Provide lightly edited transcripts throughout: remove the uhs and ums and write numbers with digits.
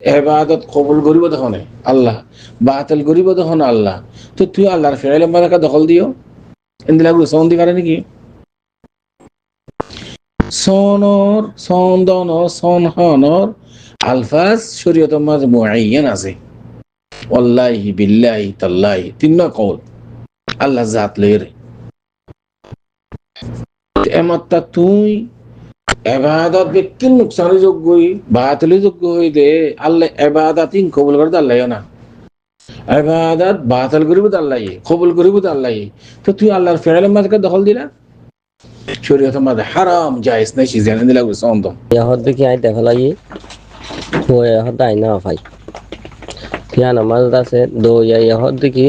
এবাদত কবুল করিব তখন আল্লাহ, বাতিল করিব তখন আল্লাহ। তো তুই আল্লাহর ফেরাইলে মারাকা দখল দিও, এন্দি লাগবে সন্ধি পারে নাকি? সনর সন্দন সনহনর আলফাজ শরীয়তের মাঝে মুআয়্যান আছে। ওয়াল্লাহি বিল্লাহি তাল্লাহি তিন কওল আল্লাহ জাত লইরে এমত্তা তুই এবাদত বেকিন নুকসানি যোগ্যই বাতিল যোগ্য হইলে আল্লাহ এবাদাতিন কবুল করে আল্লাহ না, এবাদত বাতিল করিব আল্লাহ, কবুল করিব আল্লাহ। তো তুই আল্লাহর ফেরাইলে মাঝে দখল দিলা, শরীয়তের মাঝে হারাম জায়েজ নাই সে জানেন দিলা সন্দ ইয়াহত দেখি আই দেখা লাগি তো ইয়াহত আই না ভাই ইয়ান আমার আছে দো ইয়াহত দেখি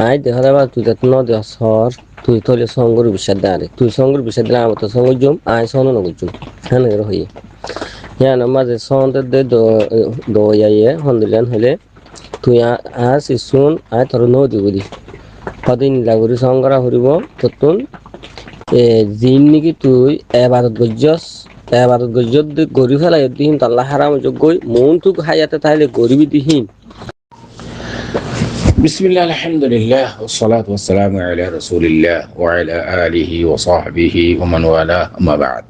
আই দেখা যাবা তুই তো ন দে সর তুই তোলে সঙ্গর বিষয় দাঁড়ে তুই সঙ্গর বিষয় দিলে আমার তো সঙ্গ জুম আই সন নগুজুম হ্যাঁ রহি ইয়ান মাঝে সন্দের দে দো ইয়ে হন্দিলেন হলে তুই আস ইসুন আই তোর ন দিবি কদিন লাগুরি সঙ্গরা হরিব ততুন জিন নাকি তুই এবারত গজ্জস এবারত গজ্জত গরি ফেলাই দিহিন তাল্লা হারাম যোগ্যই মন তুক হায়াতে তাইলে গরিবি দিহিন। বিসমিল্লাহ আলহামদুলিল্লাহ والصلاة والسلام على رسول الله وعلى آله وصحبه ومن والاه أما بعد.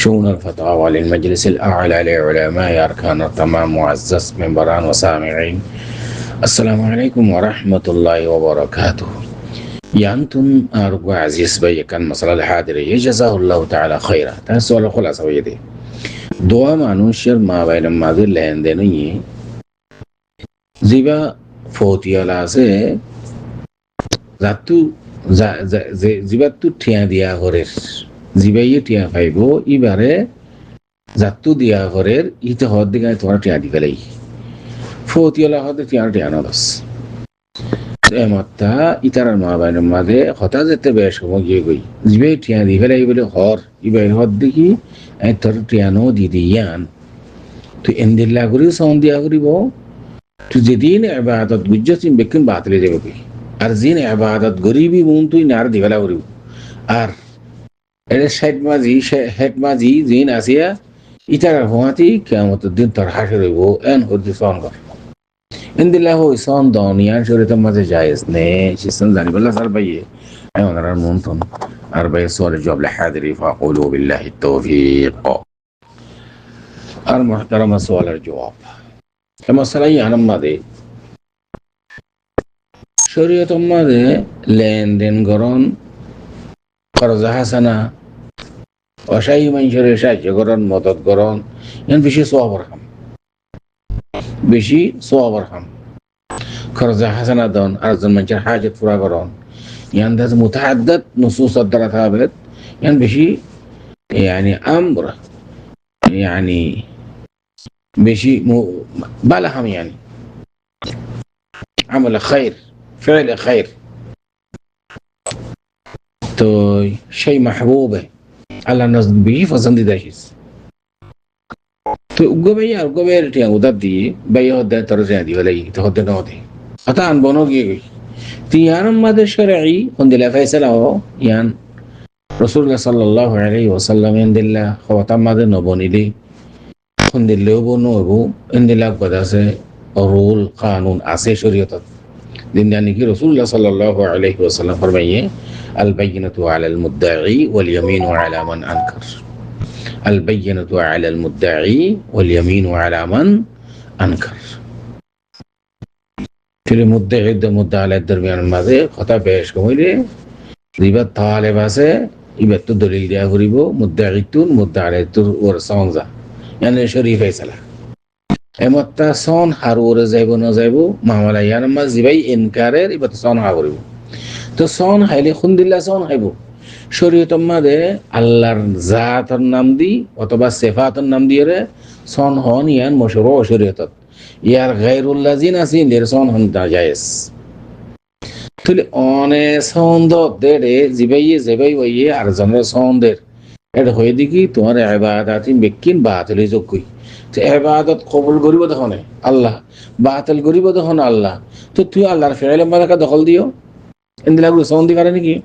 شؤون الفتاوى للمجلس الأعلى لعلماء أركان التمام معزز منبران وسامعين، السلام عليكم ورحمة الله وبركاته. يانتم أرجو عزيز بي كان مسألة الحاضرة جزاه الله تعالى خيرا. تنسوا الخلاصة ويدي دعاء মানুষের মা বাইরের মাঝে লেনদেনই জিবা ফতিয়ালা আছে যাতু জিবাতু ঠিয়া দিয়া ঘরের জিবাইয়ে ঠিয়া পাইব ইবারে যাতু দিয়া ঘরের ইতে হদ দিকে তোমার ঠিয়া দি ফেলাই ফতিয়ালা হদে ঠিয়ার ঠিয়া নদস এমত্তা ইতারার মা বাইনের মাঝে হতা যেতে বেশ সময় গিয়ে গই জিবাই ঠিয়া দি ফেলাই বলে হর ইবাই হদ দেখি তোর ঠিয়ানো দি দিয়ান তুই এন্দিল্লা করি সন দিয়া করিব। তুই যেদিন এবাদত বুঝছিস বেকিন বাতলে যাবে কি আর জিন এবাদত গরিবি মন তুই নার দিবেলা করিব আর এর হেড মাঝি জিন আসিয়া ইতার হওয়াতি কিয়ামতের দিন তোর হাসে রইব এন হদি সন কর ইন্দিল্লাহ হই সন দনিয়ার শরীয়তের মাঝে জায়েজ নে সিসন জানিবল্লাহ সার বাইয়ে এমন আর মন তন আর বাই সুয়াল জওয়াব লাহাদিরি ফাকুলু বিল্লাহি তাওফীক আর মুহতারামা সুয়ালের জবাব মশালাই আনাম মাদে শরীয়তের মাঝে লেনদেন গরণ খরজা হাসানা অসায়ী মানুষের সাহায্য গরণ মদত গরণ ইয়ান বেশি সোয়াবর খাম বেশি সোয়াবর খাম খরজা হাসানা দন আরেকজন মানুষের হাজত পুরা গরণ ইয়ান দাস মুতাহাদ্দাত নুসুস দ্বারা থাকবে ইয়ান বেশি يعني امر يعني বেশি বালাহাম يعني عمل خير فعل خير তো সেই মাহবুবে আল্লাহ নজ বেশি পছন্দিদা শিস তো উগ্র ভাইয়া উগ্র ভাইয়ের টিয়া উদার দিয়ে ভাইয়া হদ্দায় তর টিয়া দিবে লাগি তো হদ্দে ন দে অতা আনবনো গিয়ে গই তিয়ান মাদের শরঈ হন্দিলা ফায়সালা ও ইয়ান রাসূলুল্লাহ সাল্লাল্লাহু আলাইহি ওয়াসাল্লাম ইনদিল্লা খওয়াতা মাদে নবনিলি হন্দিলেও বনবো ইনদিলা গদাসে রুল কানুন আছে শরীয়তত দিন জানি কি রাসূলুল্লাহ সাল্লাল্লাহু আলাইহি ওয়াসাল্লাম ফরমাইয়ে আল বাইয়িনাতু আলাল মুদ্দাঈ ওয়াল ইয়ামিনু আলা মান আনকার আল বাইয়িনাতু আলাল মুদ্দাঈ ওয়াল ইয়ামিনু আলা মান আনকার ফির মুদ্দাঈ দ মুদ্দা আলার দরমিয়ান মাঝে কথা বেশ কইলে রিবাত তালেব আছে ইবাত তো দলিল দিয়া করিব মুদ্দাঈতুন মুদ্দা আলাইতুর ওর সংজা ইয়ানে শরীফ ফয়সালা এমত্তা সন হার ওরে যাইব না যাইব মামলা ইয়ার মাঝ জিবাই ইনকারের ইবাত সন হা করিব তো সন হাইলে খুন্দিল্লা সন হাইব শরীয়তের মাঝে আল্লাহর জাতের নাম দি অথবা সিফাতের নাম দিয়ে সন হন ইয়ান মশরু শরীয়তত ইয়ার গায়রুল্লাহ জিন আছে দের সন হন জায়েজ তুই অনে সন দে জিবাই ওইয়ে আর জনের সন দের এটা হয়ে দেখি তোমার ইবাদত বেকিন বাতিল যোগ্যই তো ইবাদত কবুল করিব তখন আল্লাহ বাতিল করিব তখন আল্লাহ। তো তুই আল্লাহর ফেরাইলে মারাকা দখল দিও এন্দি লাগবে সন দি পারে নাকি?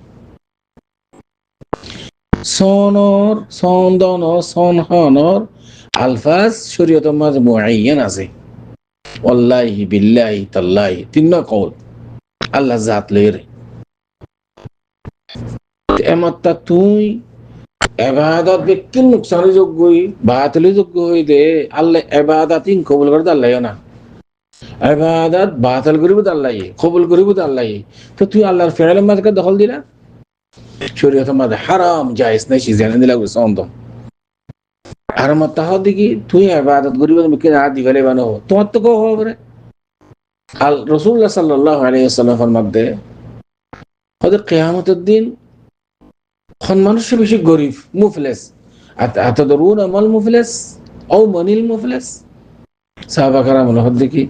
সনর সন্দন সনহনর আলফাজ শরীয়তের মাঝে মুআয়্যান আছে, ওয়াল্লাহি বিল্লাহি তাল্লাহি, তিন কওল আল্লাহ জাত লইরে এমতটা তুই এবাদত ব্যক্তির নোকসানের যোগ্য বাতিলের যোগ্য হইলে আল্লাহ এবাদাতিন কবুল করে আল্লাহ না, এবাদত বাতিল করিব আল্লাহ, কবুল করিব আল্লাহ। তো তুই আল্লাহর ফেরেলের মাঝে দখল দিলা, শরীয়তের মাঝে হারাম জায়েজ নাই সিজানে দিলা সন্দ হারাম তাহার দিকে তুই এবাদত করিব কি না দিবেলে বানো তোমার তো কো হবে। আল রাসূলুল্লাহ সাল্লাল্লাহু আলাইহি ওয়াসাল্লাম ফরমাতে হযরত কিয়ামতের দিন খন মানুষের বেশি গরিব মুফলিস, আতাদরুনা মাল মুফলিস ও মানিল মুফলিস, সাহাবা کرام হদ দেখি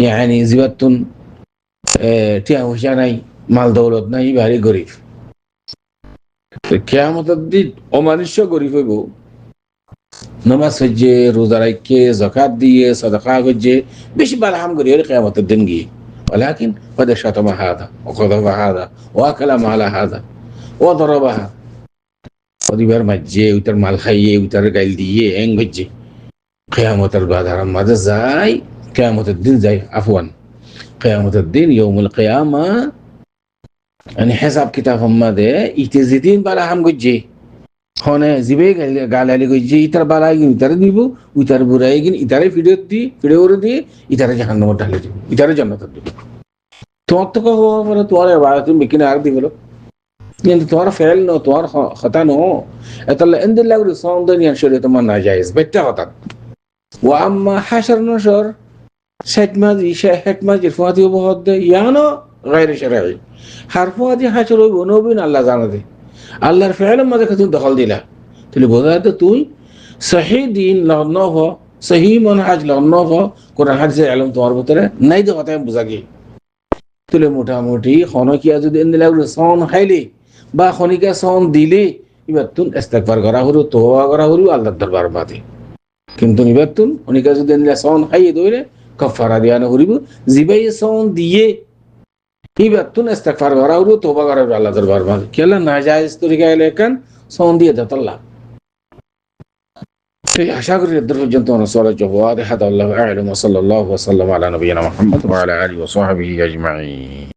يعني জিবাতুন টিয়া পয়সা নাই, মাল দৌলত নাই, ভারী গরিব। কিয়ামতের দিন অমানুষ্য গরিব হইব, নামাজ হচ্ছে, রোজা রাখে, যাকাত দিয়ে, সাদাকা করছে, বেশি বালহাম করি কিয়ামতের দিন গিয়ে, ولكن قد شتم هذا وقذف هذا واكل مال هذا وضربها, পরিবার মাঝে উইটার মাল খাইয়ে উইটার গাইল দিয়ে এং হচ্ছে কিয়ামতের বাজার মাঝে যায়, কিয়ামতের দিন যায়, আফওয়ান কিয়ামতের দিন ইয়াউমুল কিয়ামা মানে হিসাব কিতাব মাঝে ইতে যেদিন বালহাম করছে হনে জিবে গালালি করছে, ইতার বালাই গিন ইতারে দিব, উইটার বুড়াই গিন ইতারে ফিরে দিয়ে ইতারে জাহান্নামে ঢালে দিব, ইতারে জান্নাতে দিব। তোমার তো কহ বলে তোমার এবাদত বিকিনে আর দিবলো, কিন্তু তোমার ফেল নো, তোমার খতা নো, এতাল্লা এন্দিল লাগরি সৌন্দর্য শরীরে তোমার না জায়েজ বেটা হতা। ও আম্মা হাশর নশর শেটমাজি শেটমাজি ফুয়াতি বহুত দে ইয়ানো গায়রে শরঈ হারফুয়াতি হাশর হইব নবীন আল্লাহ জানা দে, আল্লাহর ফেলের মাঝে তুমি দখল দিলা, তাহলে বোঝা যাচ্ছে তুই সহি দিন লগ্ন হ, সহি মনহাজ লগ্ন হ, কোরআন হাদিসের ইলম তোমার ভিতরে নাই দে কথা বুঝা গিয়ে, তুলে মোটামুটি খনকিয়া যদি এনে লাগলো সন খাইলি বা খনিকা সন দিলি, এবার তুন ইস্তেগফার করা হলো, তওবা করা হলো আল্লাহর দরবার বাদে। কিন্তু এবার তুন খনিকা যদি এনে সন খাইয়ে দইলে কাফারা দিয়া না করিব, জিবাই সন দিয়ে এবার তুন ইস্তেগফার করা হলো, তওবা করা হলো আল্লাহর দরবার বাদে। কেলা নাজায়েজ তরিকা এলাকান সন দিয়ে দাতাল্লাহ। আশা করি এর পর্যন্ত অনুসরণ জবাদ হাদা আল্লাহু আ'লাম ওয়া সাল্লাল্লাহু ওয়া সাল্লাম আলা নবিয়িনা মুহাম্মদ ওয়া আলা আলিহি ওয়া সাহবিহি আজমাইন।